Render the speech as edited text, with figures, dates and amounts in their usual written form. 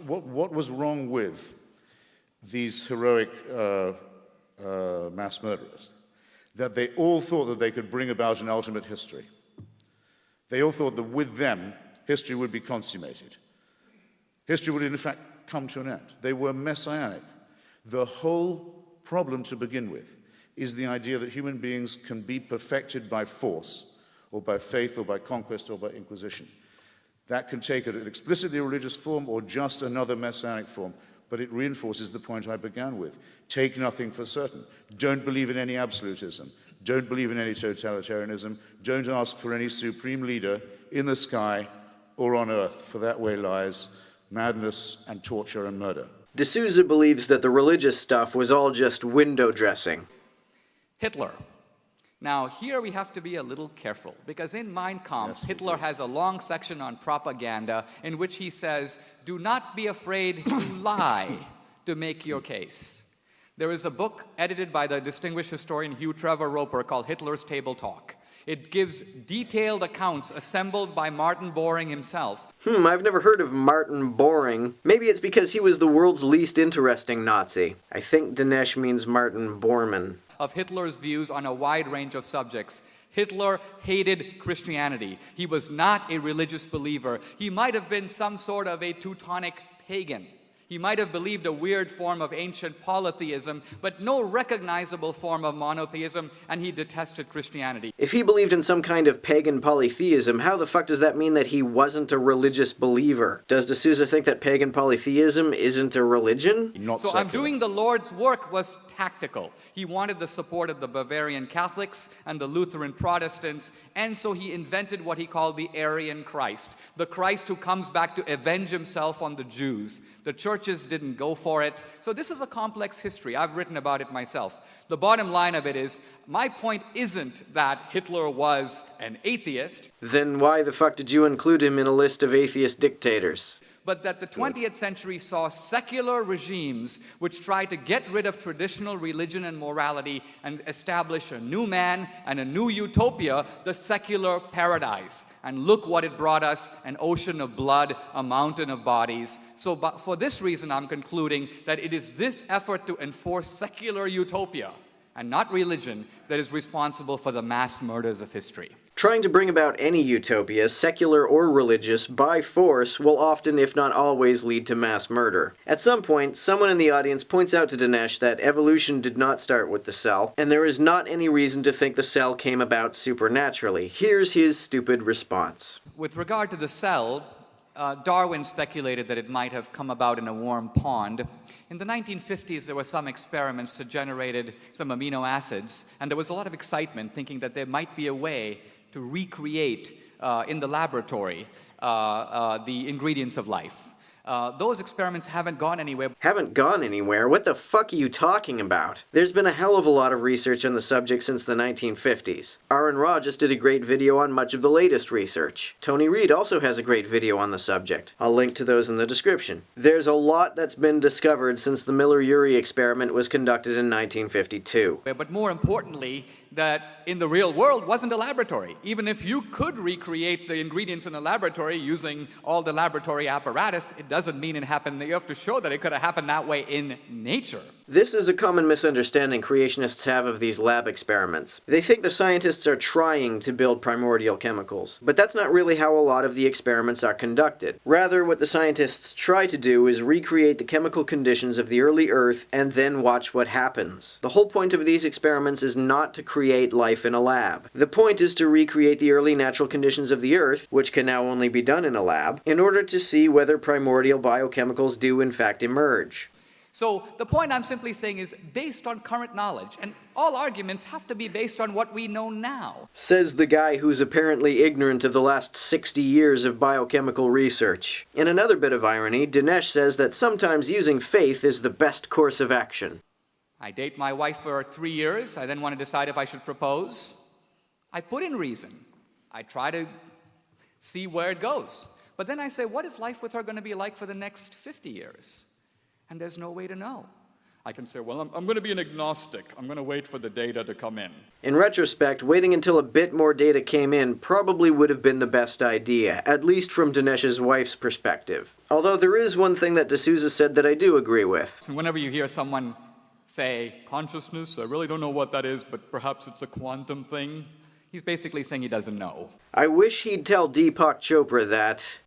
what was wrong with these heroic mass murderers? That they all thought that they could bring about an ultimate history. They all thought that with them, history would be consummated. History would in fact come to an end. They were messianic. The whole problem to begin with is the idea that human beings can be perfected by force, or by faith, or by conquest, or by inquisition. That can take an explicitly religious form or just another messianic form, but it reinforces the point I began with. Take nothing for certain. Don't believe in any absolutism. Don't believe in any totalitarianism. Don't ask for any supreme leader in the sky or on earth, for that way lies madness and torture and murder. D'Souza believes that the religious stuff was all just window dressing. Hitler. Now, here we have to be a little careful, because in Mein Kampf, Hitler has a long section on propaganda in which he says, do not be afraid to lie to make your case. There is a book edited by the distinguished historian Hugh Trevor Roper called Hitler's Table Talk. It gives detailed accounts assembled by Martin Boring himself. I've never heard of Martin Boring. Maybe it's because he was the world's least interesting Nazi. I think Dinesh means Martin Bormann. Of Hitler's views on a wide range of subjects. Hitler hated Christianity. He was not a religious believer. He might have been some sort of a Teutonic pagan. He might have believed a weird form of ancient polytheism, but no recognizable form of monotheism, and he detested Christianity. If he believed in some kind of pagan polytheism, how the fuck does that mean that he wasn't a religious believer? Does D'Souza think that pagan polytheism isn't a religion? So I'm doing the Lord's work was tactical. He wanted the support of the Bavarian Catholics and the Lutheran Protestants, and so he invented what he called the Aryan Christ, the Christ who comes back to avenge himself on the Jews. The churches didn't go for it. So this is a complex history. I've written about it myself. The bottom line of it is, my point isn't that Hitler was an atheist. Then why the fuck did you include him in a list of atheist dictators? But that the 20th century saw secular regimes which tried to get rid of traditional religion and morality and establish a new man and a new utopia, the secular paradise. And look what it brought us, an ocean of blood, a mountain of bodies. So for this reason, I'm concluding that it is this effort to enforce secular utopia and not religion that is responsible for the mass murders of history. Trying to bring about any utopia, secular or religious, by force will often, if not always, lead to mass murder. At some point, someone in the audience points out to Dinesh that evolution did not start with the cell, and there is not any reason to think the cell came about supernaturally. Here's his stupid response. With regard to the cell, Darwin speculated that it might have come about in a warm pond. In the 1950s, there were some experiments that generated some amino acids, and there was a lot of excitement thinking that there might be a way to recreate in the laboratory the ingredients of life. Those experiments haven't gone anywhere. Haven't gone anywhere? What the fuck are you talking about? There's been a hell of a lot of research on the subject since the 1950s. AronRa just did a great video on much of the latest research. Tony Reed also has a great video on the subject. I'll link to those in the description. There's a lot that's been discovered since the Miller-Urey experiment was conducted in 1952. But more importantly, that in the real world wasn't a laboratory. Even if you could recreate the ingredients in a laboratory using all the laboratory apparatus, it doesn't mean it happened. You have to show that it could have happened that way in nature. This is a common misunderstanding creationists have of these lab experiments. They think the scientists are trying to build primordial chemicals, but that's not really how a lot of the experiments are conducted. Rather, what the scientists try to do is recreate the chemical conditions of the early Earth and then watch what happens. The whole point of these experiments is not to create life in a lab. The point is to recreate the early natural conditions of the Earth, which can now only be done in a lab, in order to see whether primordial biochemicals do in fact emerge. So the point I'm simply saying is based on current knowledge, and all arguments have to be based on what we know now. Says the guy who's apparently ignorant of the last 60 years of biochemical research. In another bit of irony, Dinesh says that sometimes using faith is the best course of action. I date my wife for 3 years. I then want to decide if I should propose. I put in reason. I try to see where it goes. But then I say, what is life with her going to be like for the next 50 years? And there's no way to know. I can say, well, I'm going to be an agnostic. I'm going to wait for the data to come in. In retrospect, waiting until a bit more data came in probably would have been the best idea, at least from Dinesh's wife's perspective. Although there is one thing that D'Souza said that I do agree with. So whenever you hear someone say consciousness, I really don't know what that is, but perhaps it's a quantum thing, he's basically saying he doesn't know. I wish he'd tell Deepak Chopra that